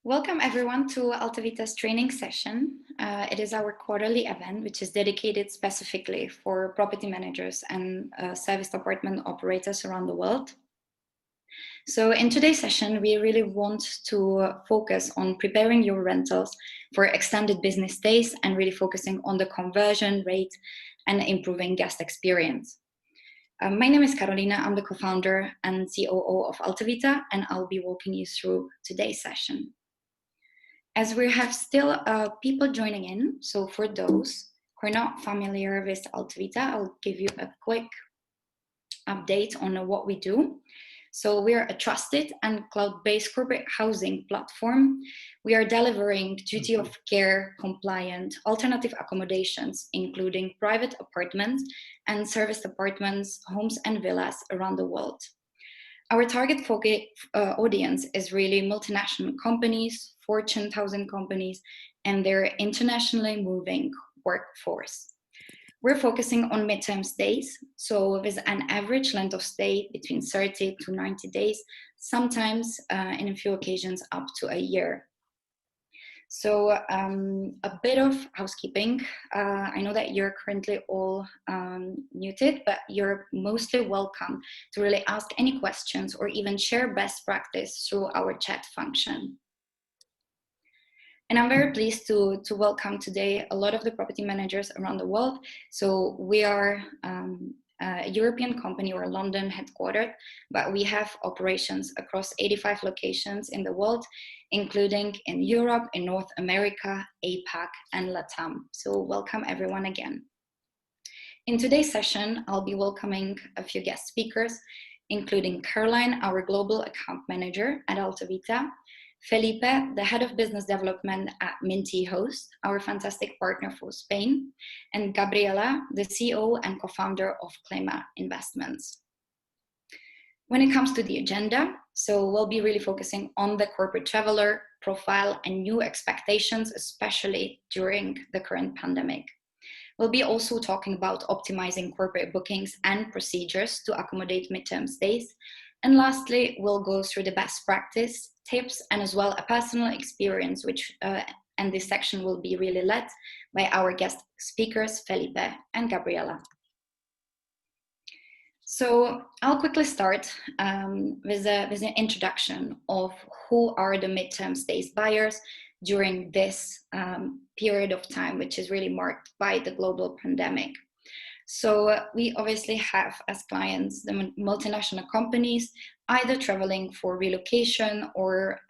Welcome everyone to AltoVita's training session. It is our quarterly event, which is dedicated specifically for property managers and service apartment operators around the world. So in today's session, we really want to focus on preparing your rentals for extended business days and really focusing on the conversion rate and improving guest experience. My name is Carolina. I'm the co-founder and COO of AltoVita, and I'll be walking you through today's session. As we have still people joining in, so for those who are not familiar with AltoVita, I'll give you a quick update on what we do. So we are a trusted and cloud-based corporate housing platform. We are delivering duty of care compliant alternative accommodations, including private apartments and serviced apartments, homes and villas around the world. Our target audience is really multinational companies, Fortune 1000 companies, and their internationally moving workforce. We're focusing on midterm stays, so with an average length of stay between 30 to 90 days, sometimes in a few occasions up to a year. So a bit of housekeeping. I know that you're currently all muted, but you're mostly welcome to really ask any questions or even share best practice through our chat function. And I'm very pleased to welcome today a lot of the property managers around the world. So we are a European company, or London headquartered, but we have operations across 85 locations in the world, including in Europe, in North America, APAC, and LATAM. So welcome everyone again. In today's session, I'll be welcoming a few guest speakers, including Caroline, our global account manager at AltoVita, Felipe, the head of business development at Minty Host, our fantastic partner for Spain, and Gabriela, the CEO and co-founder of Klima Investments. When it comes to the agenda, so we'll be really focusing on the corporate traveler profile and new expectations, especially during the current pandemic. We'll be also talking about optimizing corporate bookings and procedures to accommodate midterm stays. And lastly, we'll go through the best practice tips and as well a personal experience, which and this section will be really led by our guest speakers, Felipe and Gabriela. So I'll quickly start with an introduction of who are the midterm stays buyers during this period of time, which is really marked by the global pandemic. So we obviously have as clients the multinational companies, either traveling for relocation or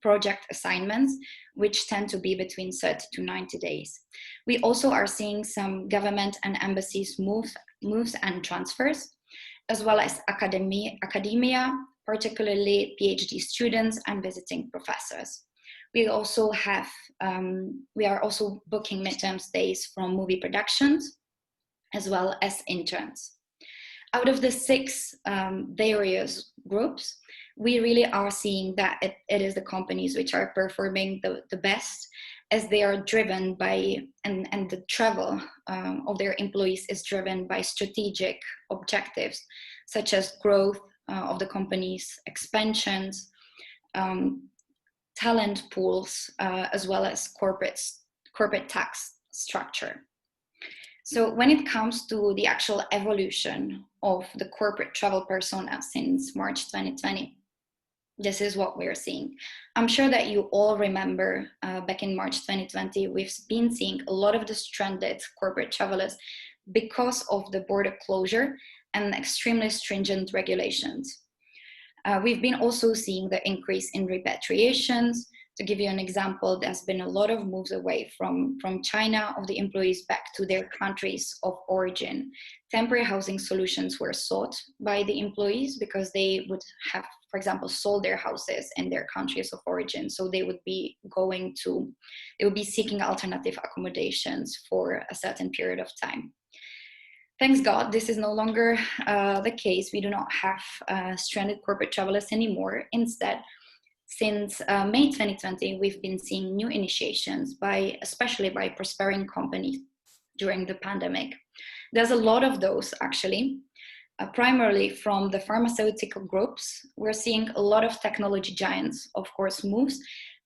project assignments, which tend to be between 30 to 90 days. We also are seeing some government and embassies moves and transfers, as well as academia, particularly PhD students and visiting professors. We also have, we are also booking midterm stays from movie productions, as well as interns. Out of the 6 various groups, we really are seeing that it is the companies which are performing the best, as they are driven by, and the travel of their employees is driven by strategic objectives, such as growth of the companies, expansions, talent pools, as well as corporate tax structure. So when it comes to the actual evolution of the corporate travel persona since March 2020, this is what we're seeing. I'm sure that you all remember back in March 2020, we've been seeing a lot of the stranded corporate travelers because of the border closure and extremely stringent regulations. We've been also seeing the increase in repatriations. To give you an example, there's been a lot of moves away from China of the employees back to their countries of origin. Temporary housing solutions were sought by the employees because they would have, for example, sold their houses in their countries of origin. So they would be seeking alternative accommodations for a certain period of time. Thanks God, this is no longer the case. We do not have stranded corporate travelers anymore. Instead, since May 2020, we've been seeing new initiations especially by prospering companies during the pandemic. There's a lot of those actually, primarily from the pharmaceutical groups. We're seeing a lot of technology giants, of course, moves,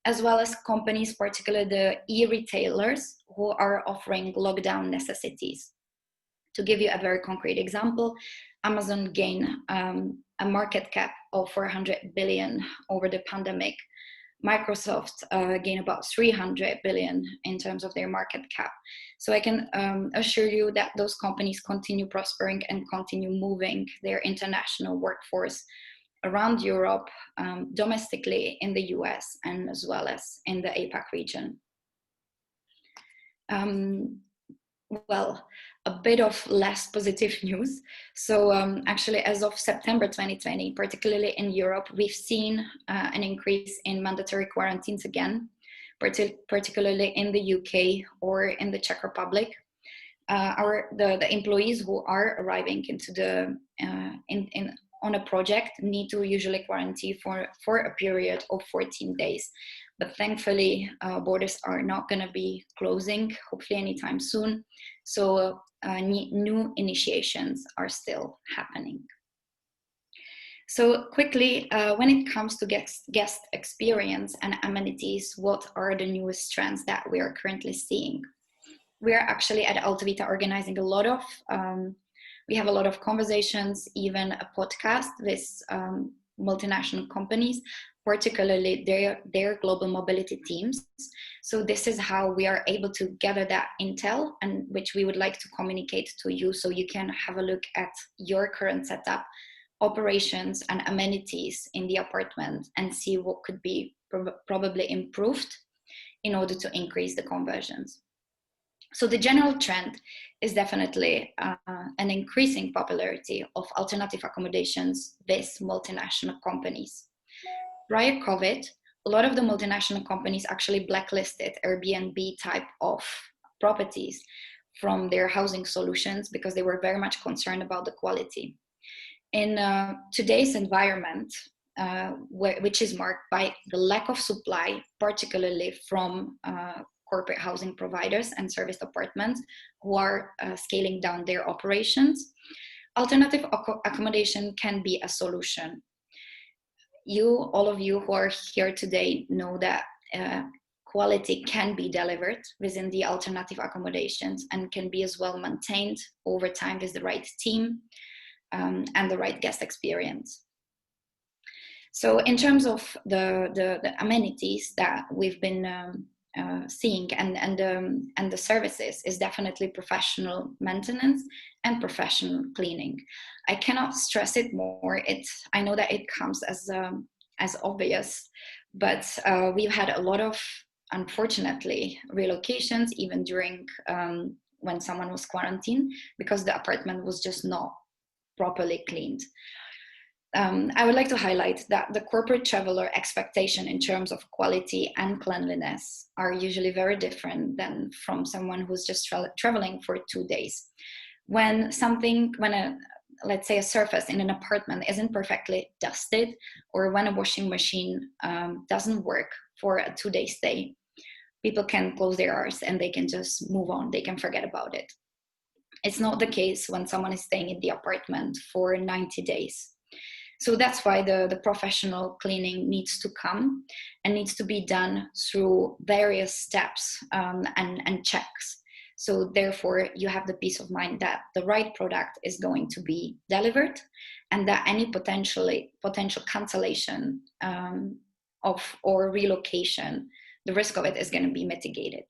as well as companies, particularly the e-retailers, who are offering lockdown necessities. To give you a very concrete example, Amazon gained a market cap of 400 billion over the pandemic. Microsoft gained about 300 billion in terms of their market cap. So I can assure you that those companies continue prospering and continue moving their international workforce around Europe, domestically in the US, and as well as in the APAC region. Well, a bit of less positive news. So actually, as of September 2020, particularly in Europe, we've seen an increase in mandatory quarantines again, particularly in the UK or in the Czech Republic. The employees who are arriving into the on a project need to usually quarantine for a period of 14 days. But thankfully, borders are not going to be closing, hopefully anytime soon. So new initiations are still happening. So quickly, when it comes to guest experience and amenities, what are the newest trends that we are currently seeing? We are actually at AltoVita organizing a lot of, we have a lot of conversations, even a podcast with multinational companies, particularly their global mobility teams. So this is how we are able to gather that intel, and which we would like to communicate to you, so you can have a look at your current setup, operations and amenities in the apartment, and see what could be probably improved in order to increase the conversions. So the general trend is definitely an increasing popularity of alternative accommodations with multinational companies. Prior COVID, a lot of the multinational companies actually blacklisted Airbnb type of properties from their housing solutions because they were very much concerned about the quality. In today's environment, which is marked by the lack of supply, particularly from corporate housing providers and service apartments who are scaling down their operations, alternative accommodation can be a solution. All of you who are here today know that quality can be delivered within the alternative accommodations and can be as well maintained over time with the right team and the right guest experience. So in terms of the amenities that we've been seeing and the services, is definitely professional maintenance and professional cleaning. I cannot stress it more. I know that it comes as obvious, but we've had a lot of, unfortunately, relocations even during when someone was quarantined because the apartment was just not properly cleaned. I would like to highlight that the corporate traveler expectation in terms of quality and cleanliness are usually very different than from someone who's just traveling for 2 days. When let's say a surface in an apartment isn't perfectly dusted, or when a washing machine doesn't work for a 2-day stay, people can close their eyes and they can just move on. They can forget about it. It's not the case when someone is staying in the apartment for 90 days. So that's why the professional cleaning needs to come and needs to be done through various steps and checks. So therefore, you have the peace of mind that the right product is going to be delivered, and that any potential cancellation or relocation, the risk of it is going to be mitigated.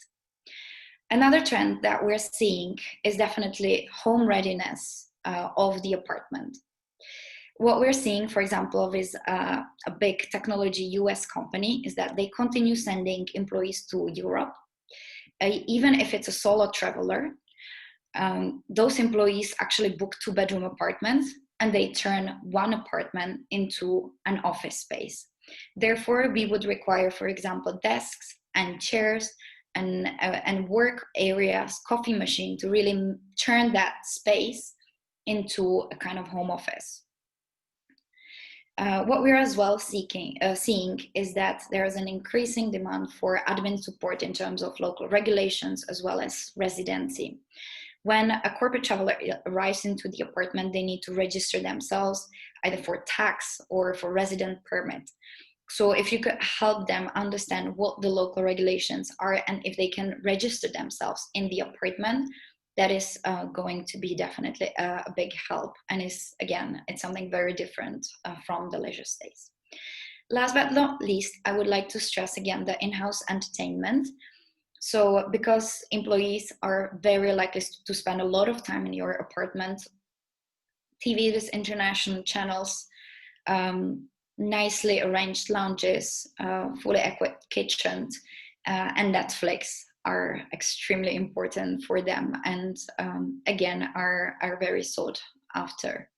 Another trend that we're seeing is definitely home readiness of the apartment. What we're seeing, for example, with a big technology US company is that they continue sending employees to Europe. Even if it's a solo traveler, those employees actually book 2-bedroom apartments and they turn one apartment into an office space. Therefore, we would require, for example, desks and chairs and work areas, coffee machine, to really turn that space into a kind of home office. What we're as well seeing is that there is an increasing demand for admin support in terms of local regulations as well as residency. When a corporate traveler arrives into the apartment, they need to register themselves either for tax or for resident permit. So if you could help them understand what the local regulations are and if they can register themselves in the apartment, that is going to be definitely a big help. And is, again, it's something very different from the leisure stays. Last but not least, I would like to stress again the in-house entertainment. So because employees are very likely to spend a lot of time in your apartment, TV with international channels, nicely arranged lounges, fully equipped kitchens, and Netflix are extremely important for them, and again are very sought after.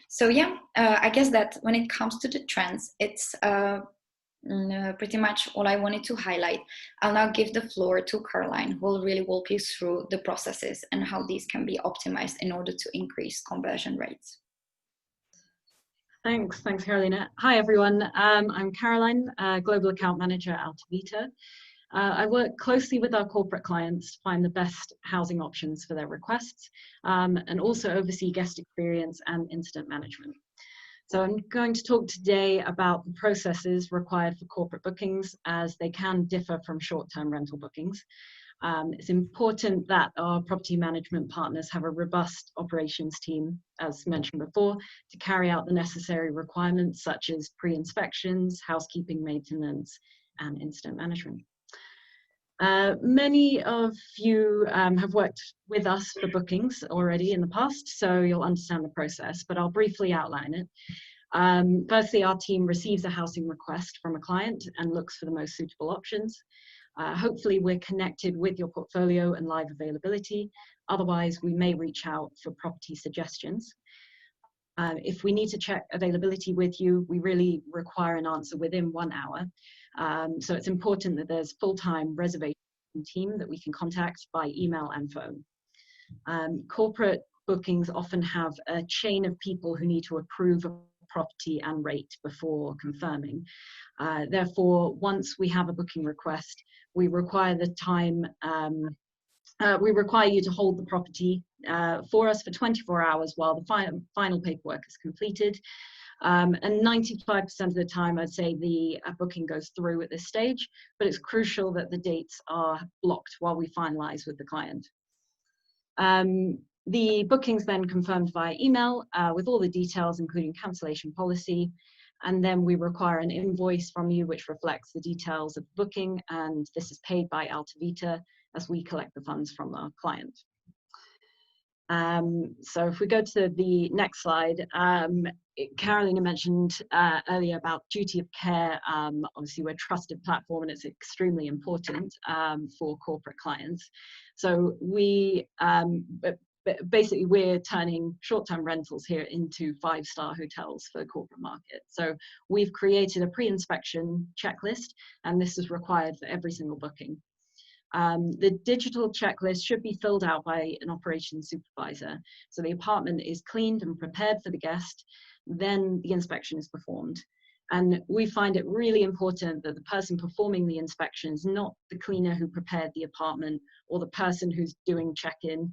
So yeah, I guess that when it comes to the trends, it's pretty much all I wanted to highlight. I'll now give the floor to Caroline, who will really walk you through the processes and how these can be optimized in order to increase conversion rates. Thanks, Carolina. Hi everyone, I'm Caroline, Global Account Manager at AltoVita. I work closely with our corporate clients to find the best housing options for their requests, and also oversee guest experience and incident management. So I'm going to talk today about the processes required for corporate bookings, as they can differ from short-term rental bookings. It's important that our property management partners have a robust operations team, as mentioned before, to carry out the necessary requirements such as pre-inspections, housekeeping, maintenance, and incident management. Many of you have worked with us for bookings already in the past, so you'll understand the process, but I'll briefly outline it. Firstly, our team receives a housing request from a client and looks for the most suitable options. Hopefully we're connected with your portfolio and live availability. Otherwise, we may reach out for property suggestions. If we need to check availability with you, we really require an answer within 1 hour. So it's important that there's full-time reservation team that we can contact by email and phone. Corporate bookings often have a chain of people who need to approve a property and rate before confirming. Therefore, once we have a booking request, we require the time, we require you to hold the property for us for 24 hours while the final paperwork is completed. And 95% of the time, I'd say the booking goes through at this stage, but it's crucial that the dates are blocked while we finalize with the client. The booking's then confirmed via email with all the details, including cancellation policy. And then we require an invoice from you, which reflects the details of the booking. And this is paid by AltoVita as we collect the funds from our client. So if we go to the next slide, Carolina mentioned earlier about duty of care. Obviously, we're a trusted platform and it's extremely important for corporate clients. So we, basically, we're turning short-term rentals here into 5-star hotels for the corporate market. So we've created a pre-inspection checklist, and this is required for every single booking. The digital checklist should be filled out by an operations supervisor. So the apartment is cleaned and prepared for the guest, then the inspection is performed. And we find it really important that the person performing the inspection is not the cleaner who prepared the apartment or the person who's doing check-in,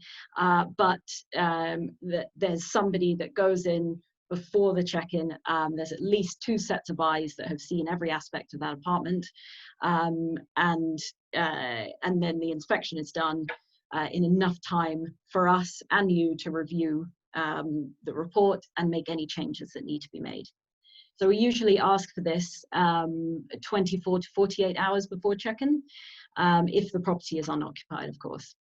but that there's somebody that goes in before the check-in. There's at least 2 sets of eyes that have seen every aspect of that apartment, and then the inspection is done in enough time for us and you to review the report and make any changes that need to be made. So we usually ask for this 24 to 48 hours before check-in, if the property is unoccupied, of course.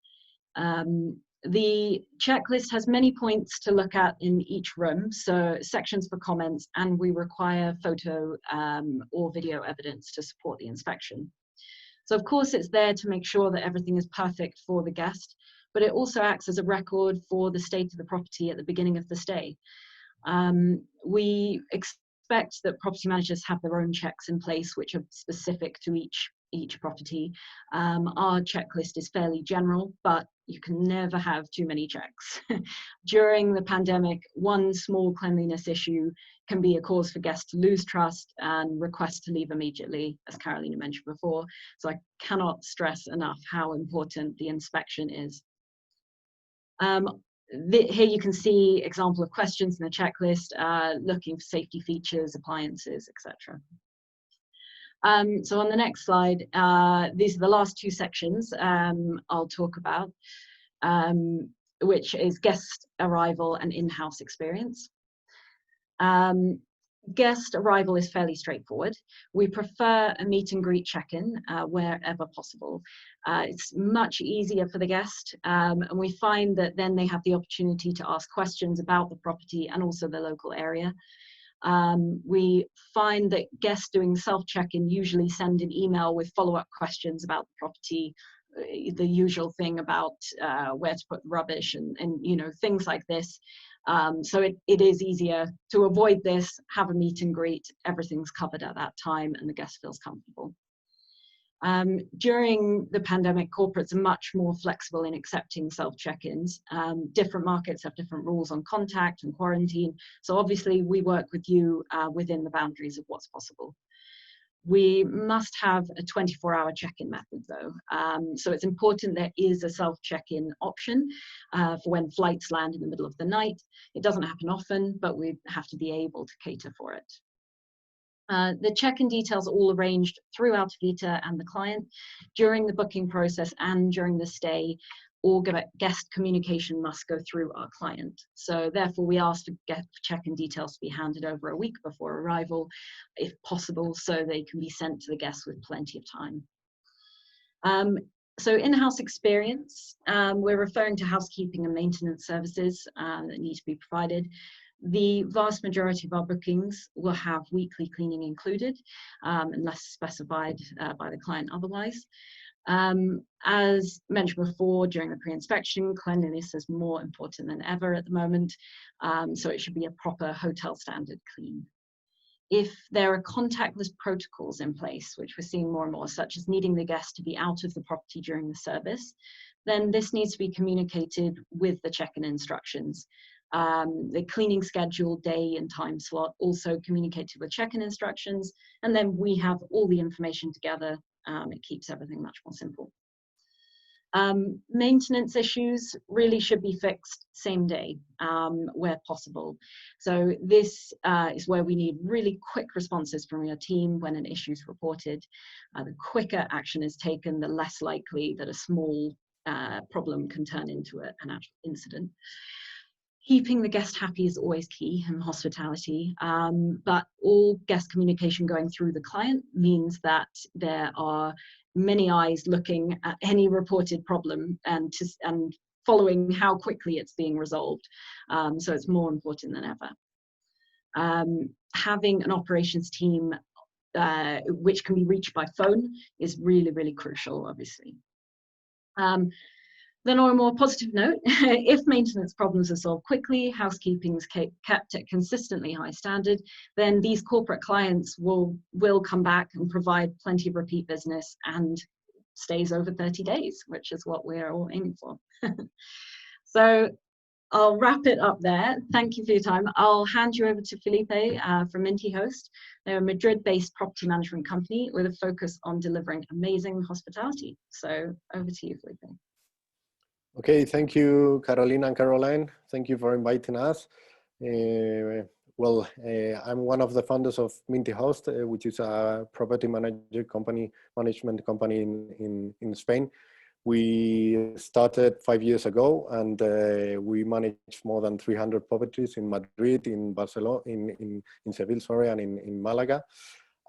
The checklist has many points to look at in each room, so sections for comments, and we require photo or video evidence to support the inspection. So of course it's there to make sure that everything is perfect for the guest, but it also acts as a record for the state of the property at the beginning of the stay. We expect that property managers have their own checks in place which are specific to each property. Our checklist is fairly general, but you can never have too many checks. During the pandemic, one small cleanliness issue can be a cause for guests to lose trust and request to leave immediately, as Carolina mentioned before. So I cannot stress enough how important the inspection is. Here you can see example of questions in the checklist, looking for safety features, appliances, etc. So on the next slide, these are the last two sections I'll talk about, which is guest arrival and in-house experience. Guest arrival is fairly straightforward. We prefer a meet and greet check-in wherever possible. It's much easier for the guest, and we find that then they have the opportunity to ask questions about the property and also the local area. We find that guests doing self-check-in usually send an email with follow-up questions about the property, the usual thing about where to put rubbish and you know, things like this. So it is easier to avoid this, have a meet and greet, everything's covered at that time and the guest feels comfortable. During the pandemic, corporates are much more flexible in accepting self-check-ins. Different markets have different rules on contact and quarantine. So obviously we work with you within the boundaries of what's possible. We must have a 24-hour check-in method though. So it's important there is a self-check-in option for when flights land in the middle of the night. It doesn't happen often, but we have to be able to cater for it. The check-in details are all arranged through AltoVita and the client. During the booking process and during the stay, all guest communication must go through our client. So therefore we ask for check-in details to be handed over a week before arrival, if possible, so they can be sent to the guests with plenty of time. So in-house experience, we're referring to housekeeping and maintenance services that need to be provided. The vast majority of our bookings will have weekly cleaning included, unless specified by the client otherwise. As mentioned before, during the pre-inspection, cleanliness is more important than ever at the moment, so it should be a proper hotel standard clean. If there are contactless protocols in place, which we're seeing more and more, such as needing the guest to be out of the property during the service, then this needs to be communicated with the check-in instructions. The cleaning schedule, day and time slot, also communicated with check-in instructions, and then we have all the information together. It keeps everything much more simple. Maintenance issues really should be fixed same day where possible. So this is where we need really quick responses from your team when an issue is reported. The quicker action is taken, the less likely that a small problem can turn into an actual incident. Keeping the guest happy is always key in hospitality, but all guest communication going through the client means that there are many eyes looking at any reported problem and following how quickly it's being resolved. So it's more important than ever. Having an operations team which can be reached by phone is really, really crucial, obviously. Then on a more positive note, if maintenance problems are solved quickly, housekeeping is kept at consistently high standard, then these corporate clients will come back and provide plenty of repeat business and stays over 30 days, which is what we're all aiming for. So I'll wrap it up there. Thank you for your time. I'll hand you over to Felipe from MintyHost. They're a Madrid-based property management company with a focus on delivering amazing hospitality. So over to you, Felipe. Okay, thank you, Carolina and Caroline. Thank you for inviting us. I'm one of the founders of MintyHost, which is a property management company in Spain. We started 5 years ago, and we manage more than 300 properties in Madrid, in Barcelona, in Seville, sorry, and in Malaga.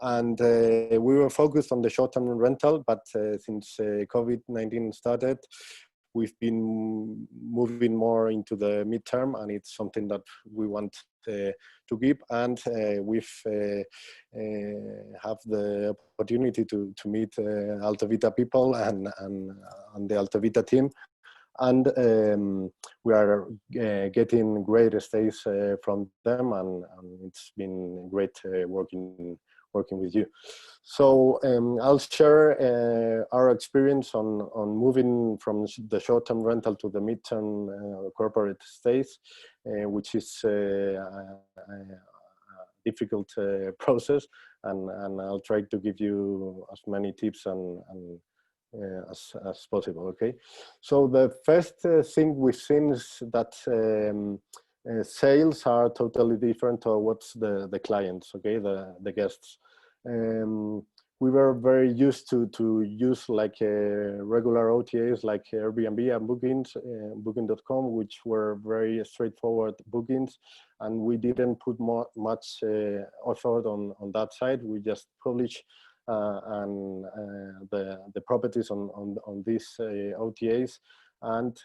And we were focused on the short-term rental, but since COVID-19 started, we've been moving more into the midterm, and it's something that we want to keep. And we've have the opportunity to meet AltoVita people and the AltoVita team. And we are getting great stays from them, and it's been great working with you. So I'll share our experience on moving from the short-term rental to the midterm corporate stays, which is a difficult process, and I'll try to give you as many tips as possible. Okay, so the first thing we've seen is that sales are totally different towards the clients, okay, the guests. we were very used to use like regular OTAs like Airbnb and Booking.com, which were very straightforward bookings, and we didn't put much effort on that side. We just published the properties on these OTAs, and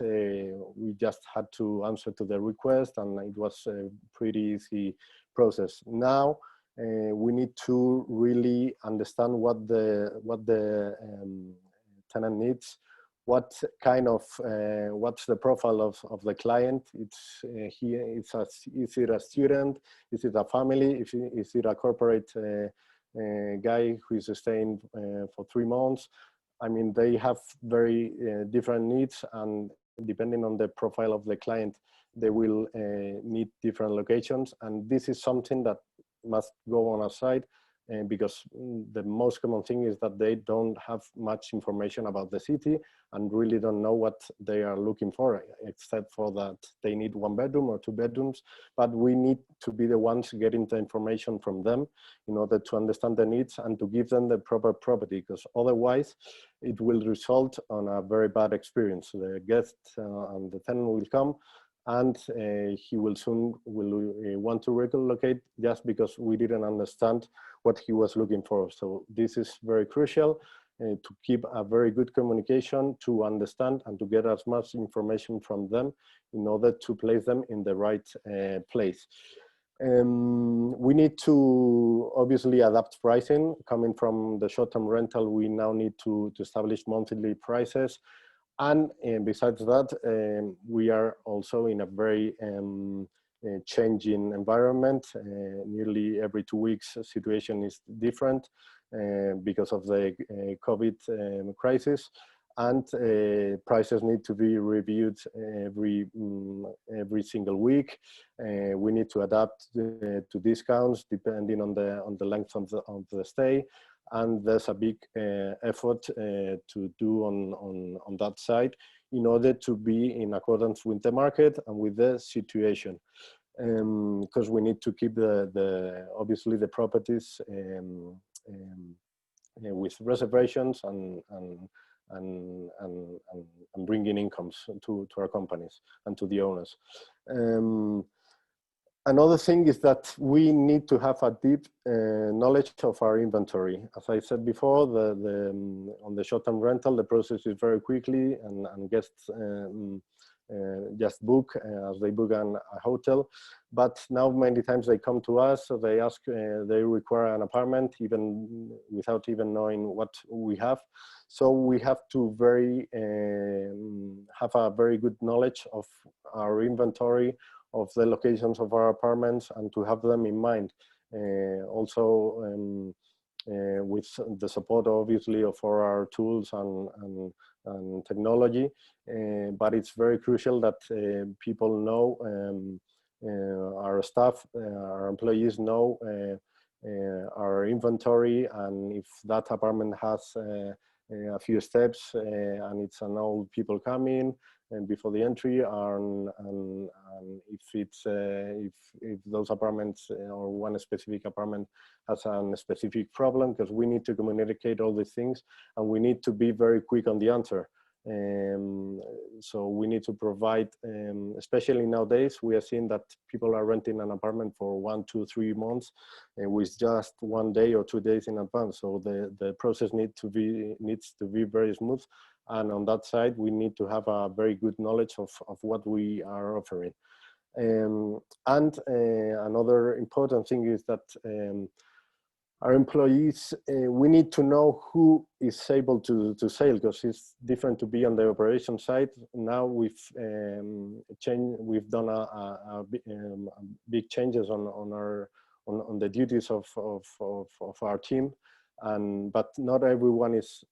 we just had to answer to the request, and it was a pretty easy process. Now we need to really understand what the tenant needs, what kind of what's the profile of the client. Is it a student, is it a family, is it a corporate guy who is staying for 3 months. I mean, they have very different needs, and depending on the profile of the client, they will need different locations. And this is something that must go on our side, because the most common thing is that they don't have much information about the city and really don't know what they are looking for, except for that they need 1 bedroom or 2 bedrooms. But we need to be the ones getting the information from them in order to understand the needs and to give them the proper property, because otherwise it will result on a very bad experience. The guest and the tenant will come, and he will soon want to relocate just because we didn't understand what he was looking for. So this is very crucial, to keep a very good communication, to understand and to get as much information from them in order to place them in the right place. We need to obviously adapt pricing. Coming from the short-term rental, we now need to establish monthly prices. And besides that, we are also in a very changing environment. Nearly every 2 weeks, the situation is different because of the COVID crisis, and prices need to be reviewed every single week. We need to adapt to discounts depending on the length of the stay. And there's a big effort to do on that side in order to be in accordance with the market and with the situation, because we need to keep obviously the properties with reservations and bringing incomes to our companies and to the owners. Another thing is that we need to have a deep knowledge of our inventory. As I said before, on the short-term rental, the process is very quickly, and guests just book as they book a hotel. But now many times they come to us, so they ask, they require an apartment even without even knowing what we have. So we have to have a very good knowledge of our inventory, of the locations of our apartments, and to have them in mind. Also with the support obviously of our tools and technology, but it's very crucial that people know, our staff, our employees know our inventory, and if that apartment has a few steps and it's an old people coming and before the entry, and if those apartments or one specific apartment has a specific problem, because we need to communicate all these things and we need to be very quick on the answer. So we need to provide, especially nowadays, we are seeing that people are renting an apartment for 1, 2, 3 months with just 1 day or 2 days in advance. So the process needs to be very smooth. And on that side, we need to have a very good knowledge of what we are offering. Another important thing is that our employees, we need to know who is able to sail, because it's different to be on the operation side. Now we've done a big changes on the duties of our team, but not everyone is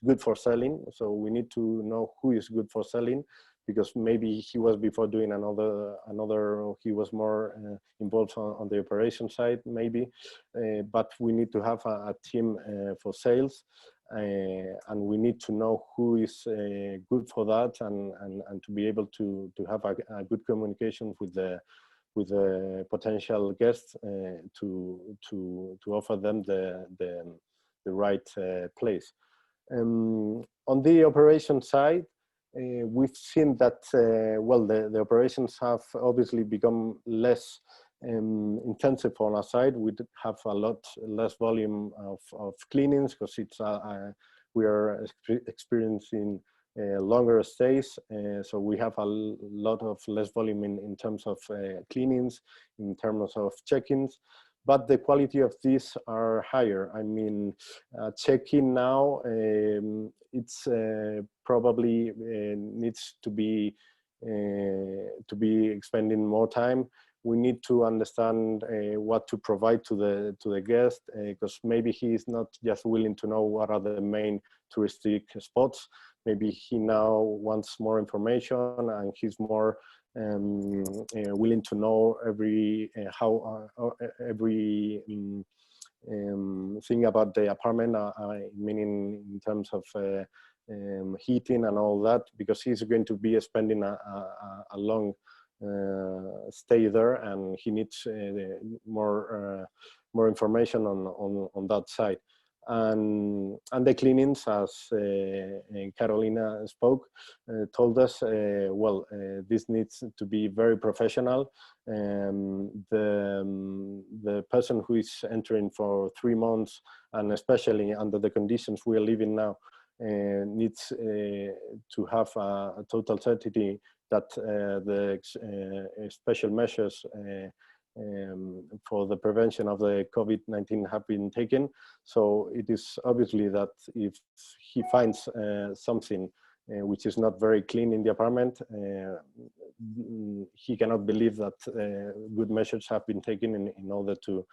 good for selling. So we need to know who is good for selling, because maybe he was before doing another, he was more involved on the operation side, maybe, but we need to have a team for sales, and we need to know who is good for that, and to be able to have a good communication with the potential guests, to offer them right place. On the operation side, we've seen that, well, the operations have obviously become less intensive on our side. We have a lot less volume of cleanings because it's we are experiencing longer stays, so we have a lot of less volume in terms of cleanings, in terms of check-ins, but the quality of these are higher. I mean, check-in now, it's probably needs to be expending more time. We need to understand what to provide to the guest, because maybe he is not just willing to know what are the main touristic spots. Maybe he now wants more information, and he's more willing to know every thing about the apartment, meaning in terms of heating and all that, because he's going to be spending a long stay there, and he needs more information on that side. And the cleanings, as Carolina spoke, told us, well, this needs to be very professional. The person who is entering for 3 months, and especially under the conditions we are living now, needs to have a total certainty that the special measures for the prevention of the COVID-19 have been taken. So it is obviously that if he finds something which is not very clean in the apartment, he cannot believe that good measures have been taken in order to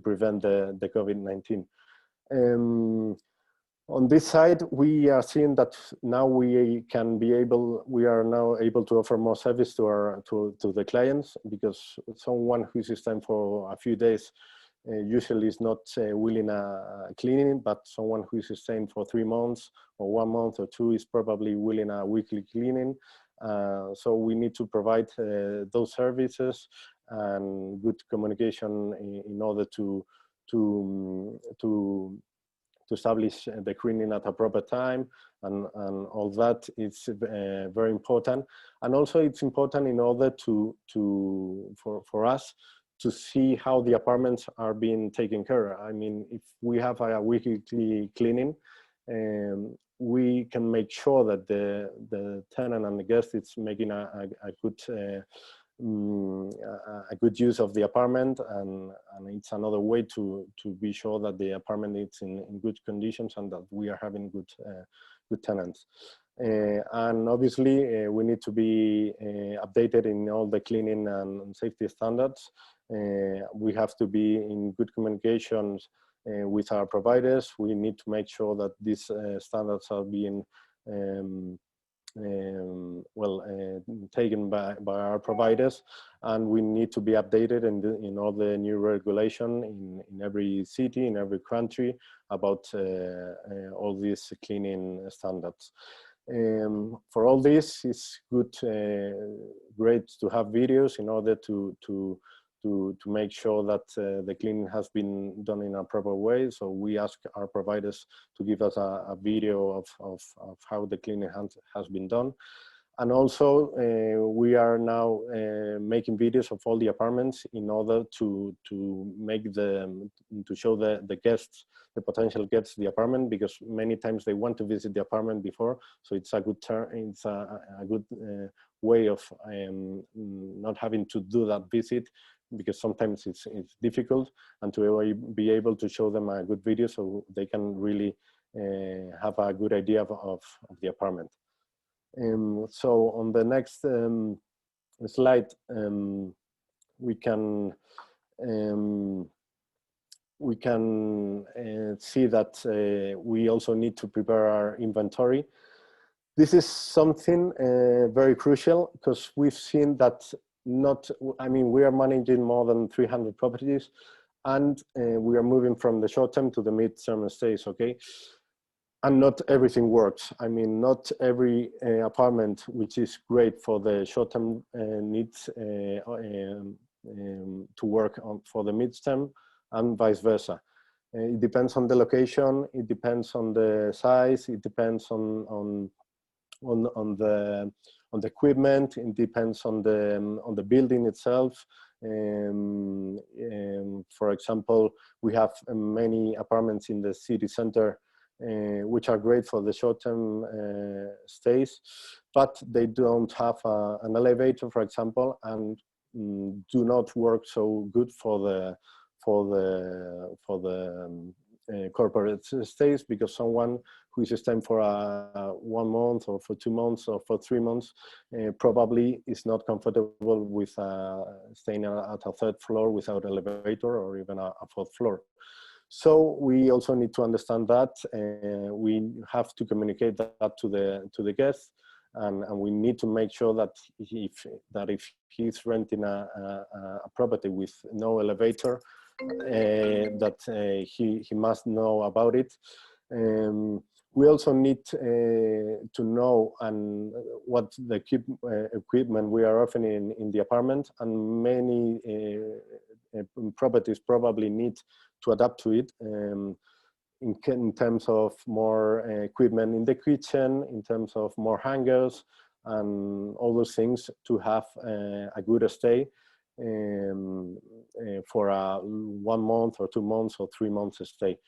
prevent the COVID-19. On this side, we are seeing that now we are now able to offer more service to the clients, because someone who is staying for a few days usually is not willing a cleaning, but someone who is staying for 3 months or 1 month or 2 is probably willing a weekly cleaning. So we need to provide those services and good communication in order to establish the cleaning at a proper time, and all that is very important. And also it's important in order for us to see how the apartments are being taken care of. I mean, if we have a weekly cleaning, we can make sure that the tenant and the guest is making a good use of the apartment, and it's another way to be sure that the apartment is in good conditions and that we are having good tenants. And obviously we need to be updated in all the cleaning and safety standards. We have to be in good communications with our providers. We need to make sure that these standards are being taken by our providers, and we need to be updated in all the new regulation in every city, in every country, about all these cleaning standards. For all this, it's great to have videos in order to make sure that the cleaning has been done in a proper way. So we ask our providers to give us a video of how the cleaning has been done. And also we are now making videos of all the apartments in order to show the guests, the potential guests, the apartment, because many times they want to visit the apartment before. So it's a good way of not having to do that visit, because sometimes it's difficult, and to be able to show them a good video so they can really have a good idea of the apartment. So on the next slide, we can see that we also need to prepare our inventory. This is something very crucial, because we've seen that we are managing more than 300 properties, and we are moving from the short term to the mid-term stays, okay? And not everything works. I mean, not every apartment which is great for the short term needs to work for the mid-term, and vice versa. It depends on the location, it depends on the size, it depends on the equipment, it depends on the building itself. For example, we have many apartments in the city center which are great for the short-term stays, but they don't have an elevator, for example, and do not work so good for the corporate stays, because someone who is staying for 1 month or for 2 months or for 3 months probably is not comfortable with staying at a 3rd floor without elevator or even a 4th floor. So we also need to understand that we have to communicate that to the guests, and we need to make sure that if he's renting a property with no elevator, that he must know about it. We also need to know what the equipment we are offering in the apartment, and many properties probably need to adapt to it in terms of more equipment in the kitchen, in terms of more hangers, and all those things to have a good stay for a 1 month or 2 months or 3 months stay.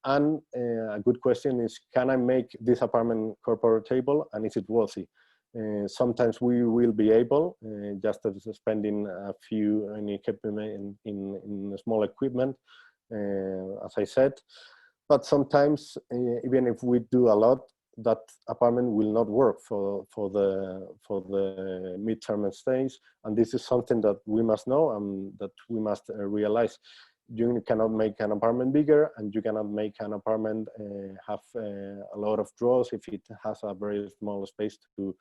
And a good question is, can I make this apartment corporatable, and is it worthy? Sometimes we will be able, just as spending a few in small equipment, as I said, but sometimes even if we do a lot, that apartment will not work for the midterm stays, and this is something that we must know and that we must realize. You cannot make an apartment bigger, and you cannot make an apartment have a lot of drawers if it has a very small space to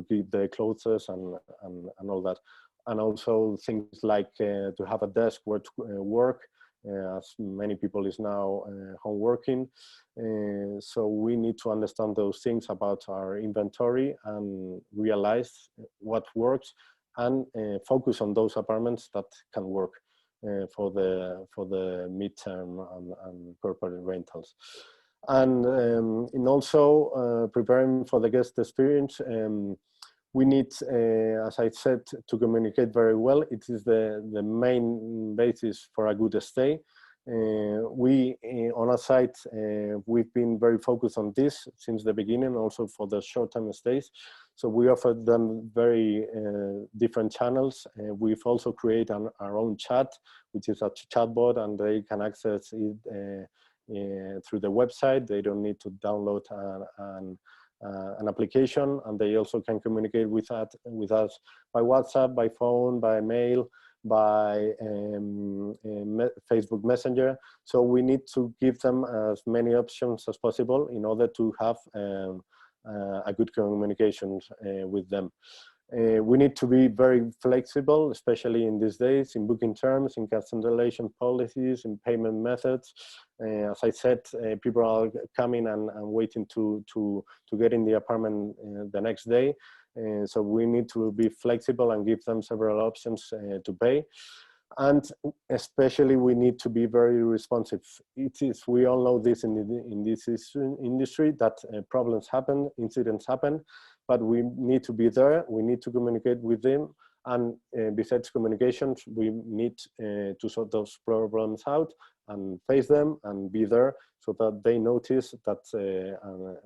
keep the clothes and all that. And also things like to have a desk where to work, as many people is now home working. So we need to understand those things about our inventory and realize what works, and focus on those apartments that can work for the midterm and corporate rentals. And in also preparing for the guest experience, we need, as I said, to communicate very well. It is the main basis for a good stay. We, on our site, we've been very focused on this since the beginning, also for the short-term stays. So we offer them very different channels. We've also created our own chat, which is a chatbot, and they can access it through the website. They don't need to download an application, and they also can communicate with us by WhatsApp, by phone, by mail, by Facebook Messenger. So we need to give them as many options as possible in order to have a good communication with them. We need to be very flexible, especially in these days, in booking terms, in cancellation policies, in payment methods. As I said, people are coming and waiting to get in the apartment the next day. So we need to be flexible and give them several options to pay. And especially we need to be very responsive. We all know this in this industry, that problems happen, incidents happen, but we need to be there, we need to communicate with them, and besides communications, we need to sort those problems out and face them and be there, so that they notice that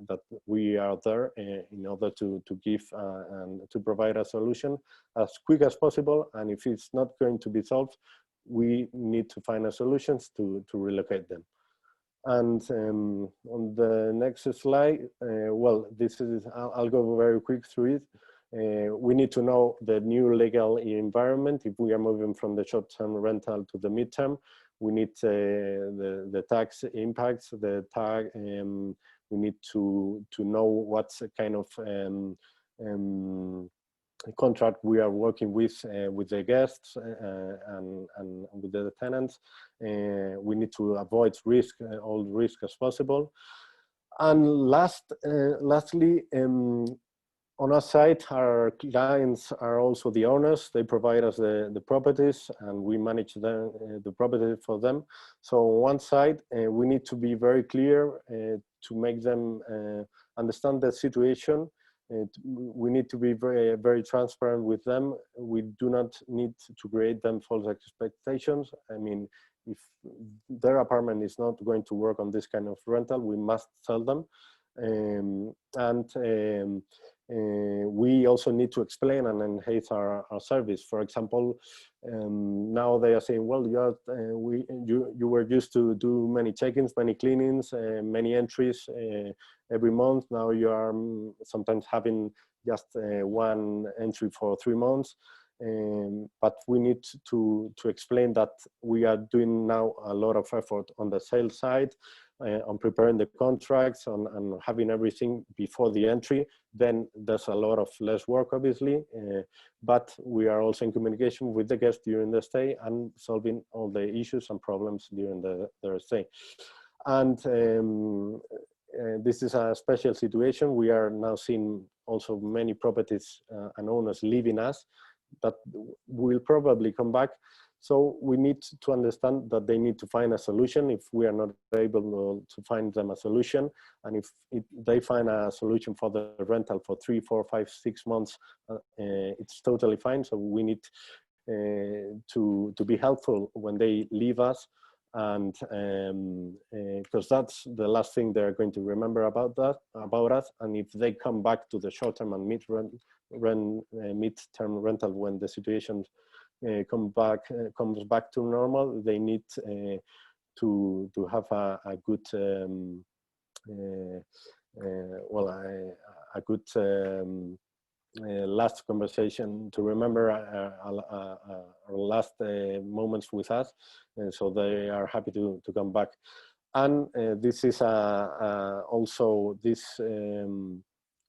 that we are there in order to give and to provide a solution as quick as possible. And if it's not going to be solved, we need to find a solutions to relocate them. And on the next slide, well, this is, I'll go very quick through it. We need to know the new legal environment. If we are moving from the short-term rental to the midterm, we need the tax impacts, the tag. We need to know what kind of contract we are working with the guests and with the tenants. We need to avoid risk, all risk as possible. And lastly, On our side, our clients are also the owners. They provide us the properties and we manage the property for them. So on one side, we need to be very clear to make them understand the situation. We need to be very, very transparent with them. We do not need to create them false expectations. I mean, if their apartment is not going to work on this kind of rental, we must tell them. We also need to explain and enhance our service. For example, now they are saying, well, you were used to do many check-ins, many cleanings, many entries every month. Now you are sometimes having just one entry for 3 months. But we need to explain that we are doing now a lot of effort on the sales side, on preparing the contracts, on having everything before the entry. Then there's a lot of less work, obviously, but we are also in communication with the guests during the stay and solving all the issues and problems during their stay. And this is a special situation. We are now seeing also many properties and owners leaving us that will probably come back. So we need to understand that they need to find a solution if we are not able to find them a solution. And if they find a solution for the rental for 3, 4, 5, 6 months, it's totally fine. So we need to be helpful when they leave us. And because that's the last thing they're going to remember about us. And if they come back to the short-term and mid-term rental when the situation comes back to normal, they need to have a good last conversation, to remember our last moments with us, so they are happy to come back. And this is also this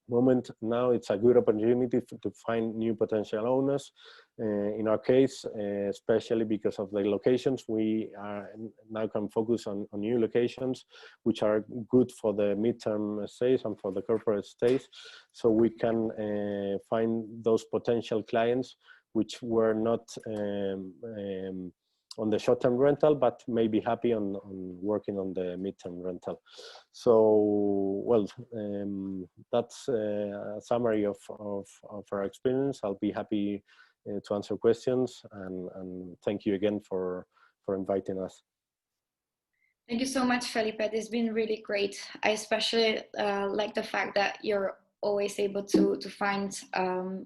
moment now, it's a good opportunity to find new potential owners. In our case, especially because of the locations, we now can focus on new locations, which are good for the midterm stays and for the corporate stays. So we can find those potential clients which were not on the short-term rental, but may be happy on working on the midterm rental. So, well, that's a summary of our experience. I'll be happy to answer questions, and thank you again for inviting us. Thank you so much, Felipe. It's been really great. I especially like the fact that you're always able to find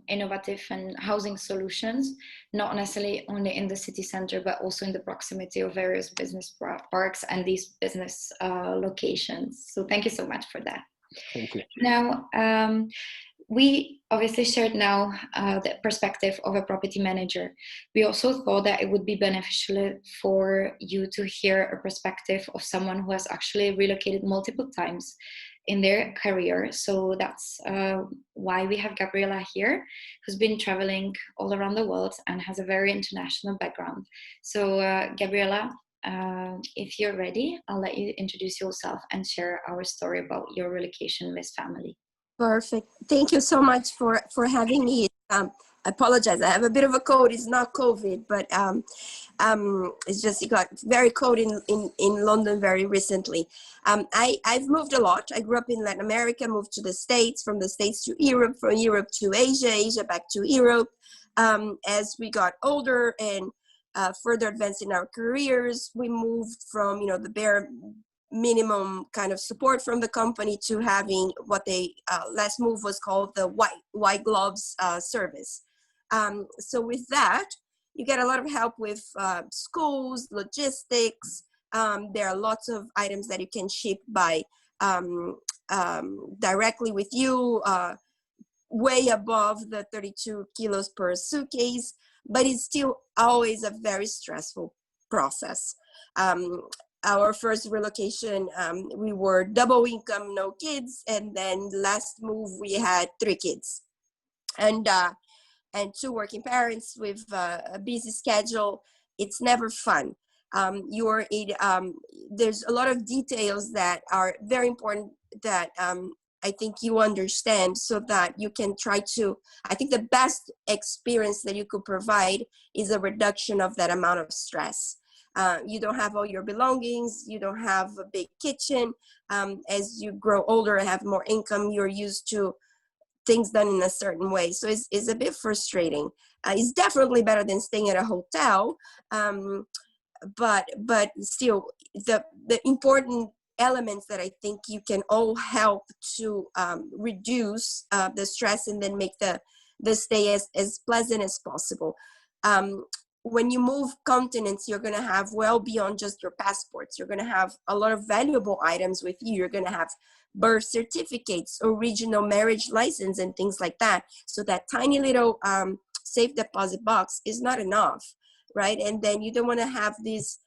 innovative and housing solutions, not necessarily only in the city center, but also in the proximity of various business parks and these business locations. So thank you so much for that. Thank you. Now, we obviously shared now the perspective of a property manager. We also thought that it would be beneficial for you to hear a perspective of someone who has actually relocated multiple times in their career. So that's why we have Gabriela here, who's been traveling all around the world and has a very international background. So Gabriela, if you're ready, I'll let you introduce yourself and share our story about your relocation with family. Perfect. Thank you so much for having me. I apologize. I have a bit of a cold. It's not COVID, but it's just it got very cold in London very recently. I've moved a lot. I grew up in Latin America, moved to the States, from the States to Europe, from Europe to Asia, Asia back to Europe. As we got older and further advanced in our careers, we moved from the bare minimum kind of support from the company to having what they last move was called the white gloves service. So with that, you get a lot of help with schools, logistics. There are lots of items that you can ship by directly with you, way above the 32 kilos per suitcase, but it's still always a very stressful process. Our first relocation, we were double income, no kids, and then last move we had 3 kids, and 2 working parents with a busy schedule. It's never fun. There's a lot of details that are very important that I think you understand, so that you can try to, I think the best experience that you could provide is a reduction of that amount of stress. You don't have all your belongings, you don't have a big kitchen. As you grow older and have more income, you're used to things done in a certain way. So it's a bit frustrating. It's definitely better than staying at a hotel. But still, the important elements that I think you can all help to reduce the stress and then make the stay as pleasant as possible. When you move continents, you're going to have well beyond just your passports. You're going to have a lot of valuable items with you. You're going to have birth certificates, original marriage license, and things like that. So that tiny little safe deposit box is not enough, right? And then you don't want to have these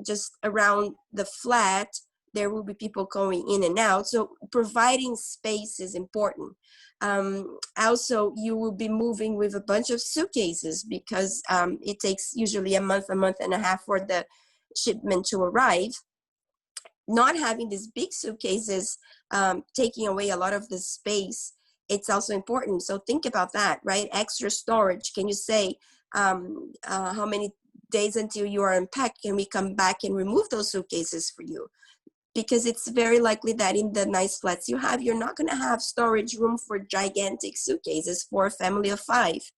just around the flat. There will be people going in and out. So providing space is important. Also, you will be moving with a bunch of suitcases, because it takes usually a month and a half for the shipment to arrive. Not having these big suitcases taking away a lot of the space, it's also important. So think about that, right? Extra storage. Can you say how many days until you are unpacked can we come back and remove those suitcases for you? Because it's very likely that in the nice flats you have, you're not going to have storage room for gigantic suitcases for a family of 5.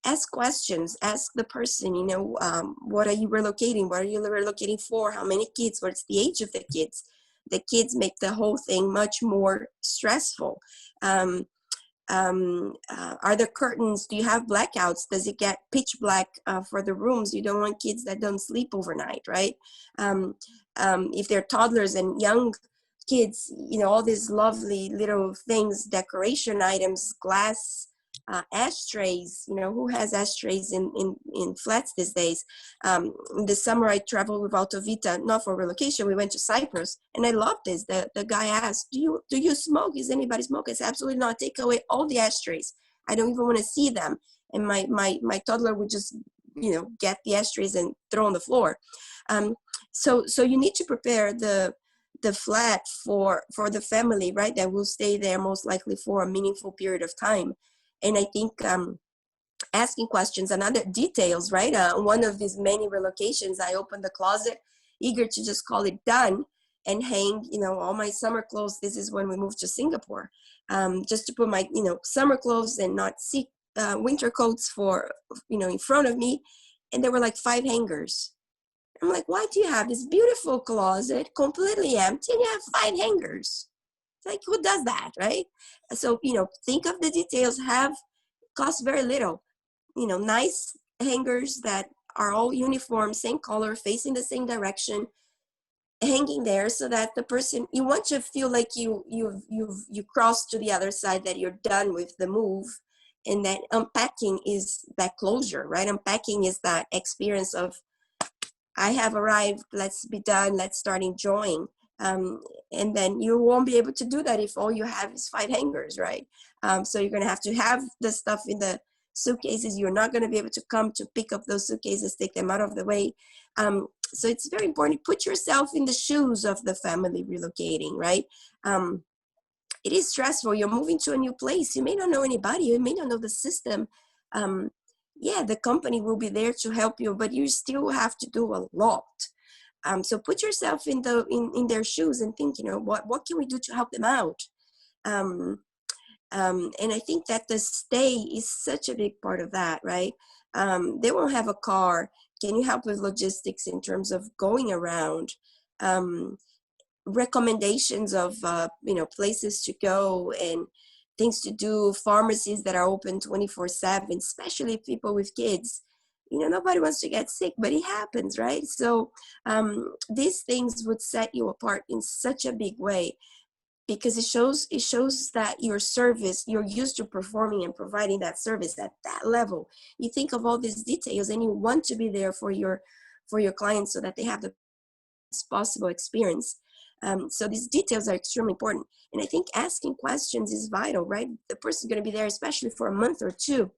Ask questions. Ask the person, what are you relocating? What are you relocating for? How many kids? What's the age of the kids? The kids make the whole thing much more stressful. Are the curtains, do you have blackouts? Does it get pitch black for the rooms? You don't want kids that don't sleep overnight, right? If they're toddlers and young kids, all these lovely little things, decoration items, glass, ashtrays, who has ashtrays in flats these days? This summer I traveled with AltoVita, not for relocation. We went to Cyprus, and I loved this. The guy asked, do you smoke? Is anybody smoking? I said, absolutely not. Take away all the ashtrays. I don't even want to see them. And my toddler would just, get the ashtrays and throw on the floor. So you need to prepare the flat for the family, right? That will stay there most likely for a meaningful period of time. And I think asking questions and other details, right? One of these many relocations, I opened the closet, eager to just call it done and hang, all my summer clothes. This is when we moved to Singapore, just to put my, summer clothes and not see winter coats for, in front of me. And there were like 5 hangers. I'm like, why do you have this beautiful closet completely empty and you have 5 hangers? It's like, who does that, right? So, think of the details. Cost very little. Nice hangers that are all uniform, same color, facing the same direction, hanging there, so that the person, you want to feel like you crossed to the other side, that you're done with the move, and that unpacking is that closure, right? Unpacking is that experience of, I have arrived, let's be done, let's start enjoying. And then you won't be able to do that if all you have is 5 hangers, right? So you're going to have the stuff in the suitcases. You're not going to be able to come to pick up those suitcases, take them out of the way. So it's very important. Put yourself in the shoes of the family relocating, right? It is stressful. You're moving to a new place. You may not know anybody. You may not know the system. Yeah, the company will be there to help you, but you still have to do a lot. So put yourself in their shoes and think, what can we do to help them out? And I think that the stay is such a big part of that, right? They won't have a car. Can you help with logistics in terms of going around? Recommendations of, places to go and things to do, pharmacies that are open 24/7, especially people with kids. Nobody wants to get sick, but it happens, right? So these things would set you apart in such a big way, because it shows that your service, you're used to performing and providing that service at that level. You think of all these details and you want to be there for your clients so that they have the best possible experience. So these details are extremely important. And I think asking questions is vital, right? The person's going to be there, especially for a month or 2.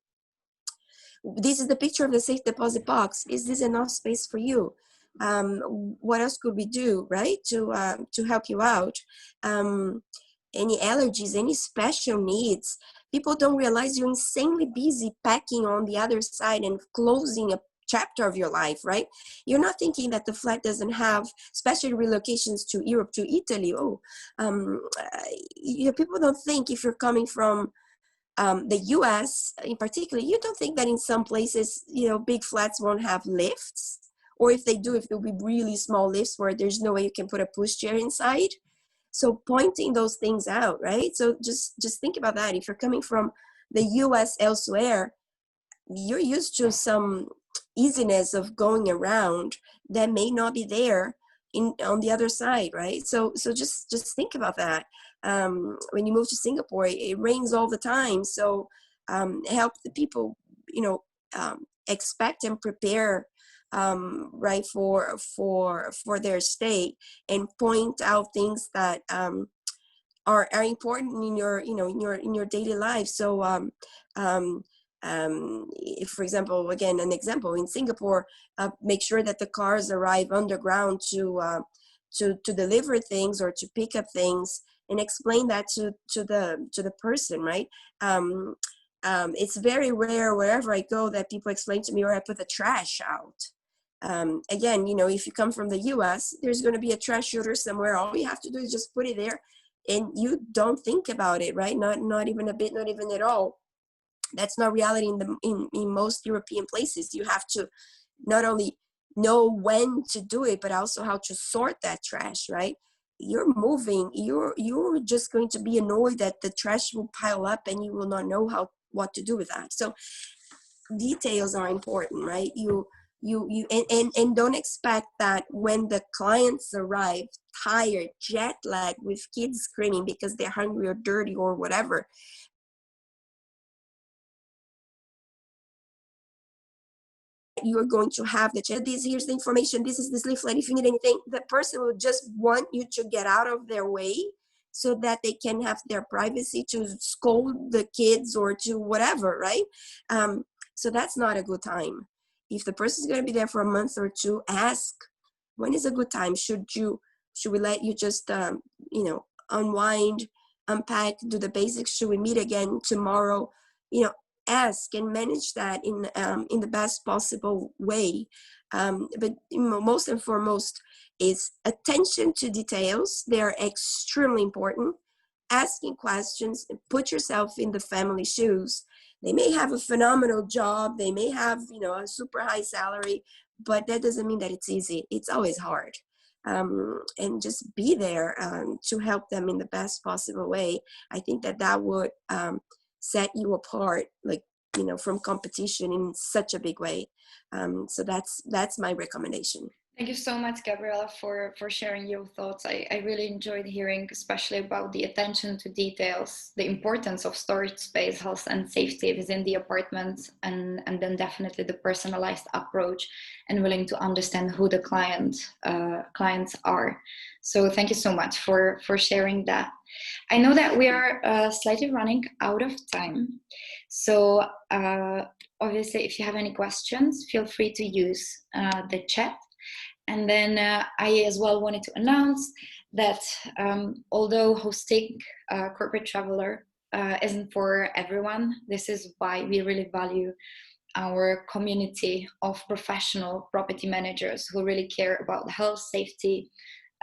This is the picture of the safe deposit box. Is this enough space for you? What else could we do, right, to help you out? Any allergies, any special needs. People don't realize you're insanely busy packing on the other side and closing a chapter of your life, right? You're not thinking that the flat doesn't have, especially relocations to Europe, to Italy. People don't think, if you're coming from the US in particular, you don't think that in some places, big flats won't have lifts, or if they do, if there'll be really small lifts where there's no way you can put a pushchair inside. So pointing those things out, right? So just think about that. If you're coming from the US elsewhere, you're used to some easiness of going around that may not be there on the other side, right? So just think about that. When you move to Singapore, it rains all the time. So help the people, expect and prepare, right, for their stay, and point out things that are important in your in your daily life. So if, for example, again, an example in Singapore, make sure that the cars arrive underground to deliver things or to pick up things, and explain that to the person, right? It's very rare wherever I go that people explain to me, or I put the trash out. Again, if you come from the US, there's going to be a trash shooter somewhere. All you have to do is just put it there, and you don't think about it, right? Not even a bit, not even at all. That's not reality in most European places. You have to not only know when to do it, but also how to sort that trash, right? You're moving, you're just going to be annoyed that the trash will pile up and you will not know what to do with that. So details are important, right? And don't expect that when the clients arrive tired, jet lagged, with kids screaming because they're hungry or dirty or whatever, you are going to have the chat. Here's the information. This is this leaflet. If you need anything, the person will just want you to get out of their way so that they can have their privacy to scold the kids or to whatever, right? So that's not a good time. If the person's going to be there for a month or two, ask, when is a good time? Should we let you just, unwind, unpack, do the basics? Should we meet again tomorrow? Ask and manage that in the best possible way. But most and foremost is attention to details. They're extremely important. Asking questions, put yourself in the family shoes. They may have a phenomenal job. They may have, a super high salary, but that doesn't mean that it's easy. It's always hard. And just be there to help them in the best possible way. I think that would set you apart, from competition in such a big way. So that's my recommendation. Thank you so much, Gabriela, for sharing your thoughts. I really enjoyed hearing, especially about the attention to details, the importance of storage space, health and safety within the apartment, and then definitely the personalized approach and willing to understand who the clients are. So thank you so much for sharing that. I know that we are slightly running out of time. So obviously, if you have any questions, feel free to use the chat. And then I as well wanted to announce that although hosting corporate traveler isn't for everyone, this is why we really value our community of professional property managers who really care about the health, safety,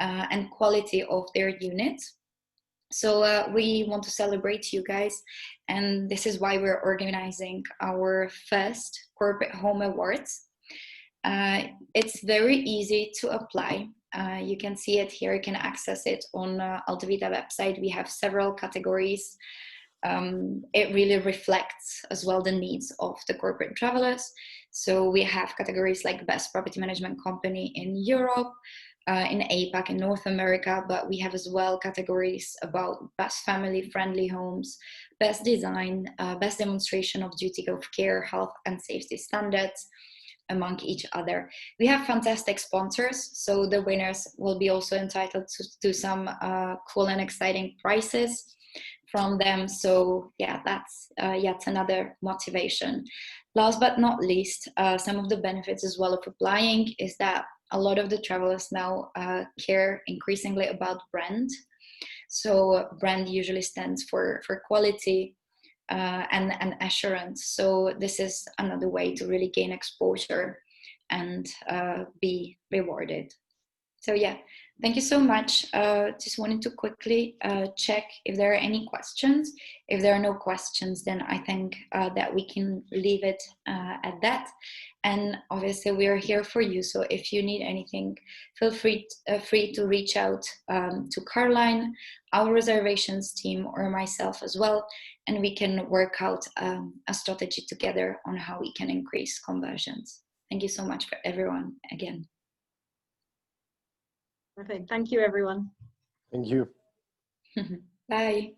and quality of their units. So we want to celebrate you guys, and this is why we're organizing our first Corporate Home Awards. It's very easy to apply. You can see it here. You can access it on AltoVita website. We have several categories. It really reflects as well the needs of the corporate travelers. So we have categories like Best Property Management Company in Europe, in APAC, in North America, but we have as well categories about best family-friendly homes, best design, best demonstration of duty of care, health and safety standards, among each other. We have fantastic sponsors, so the winners will be also entitled to some cool and exciting prizes from them. So yeah, that's yet another motivation. Last but not least, some of the benefits as well of applying is that a lot of the travelers now care increasingly about brand. So brand usually stands for quality and assurance. So this is another way to really gain exposure and be rewarded. So yeah, thank you so much. Just wanted to quickly check if there are any questions. If there are no questions, then I think that we can leave it at that. And obviously we are here for you. So if you need anything, feel free to reach out to Caroline, our reservations team, or myself as well. And we can work out a strategy together on how we can increase conversions. Thank you so much for everyone again. Perfect. Thank you, everyone. Thank you. Bye.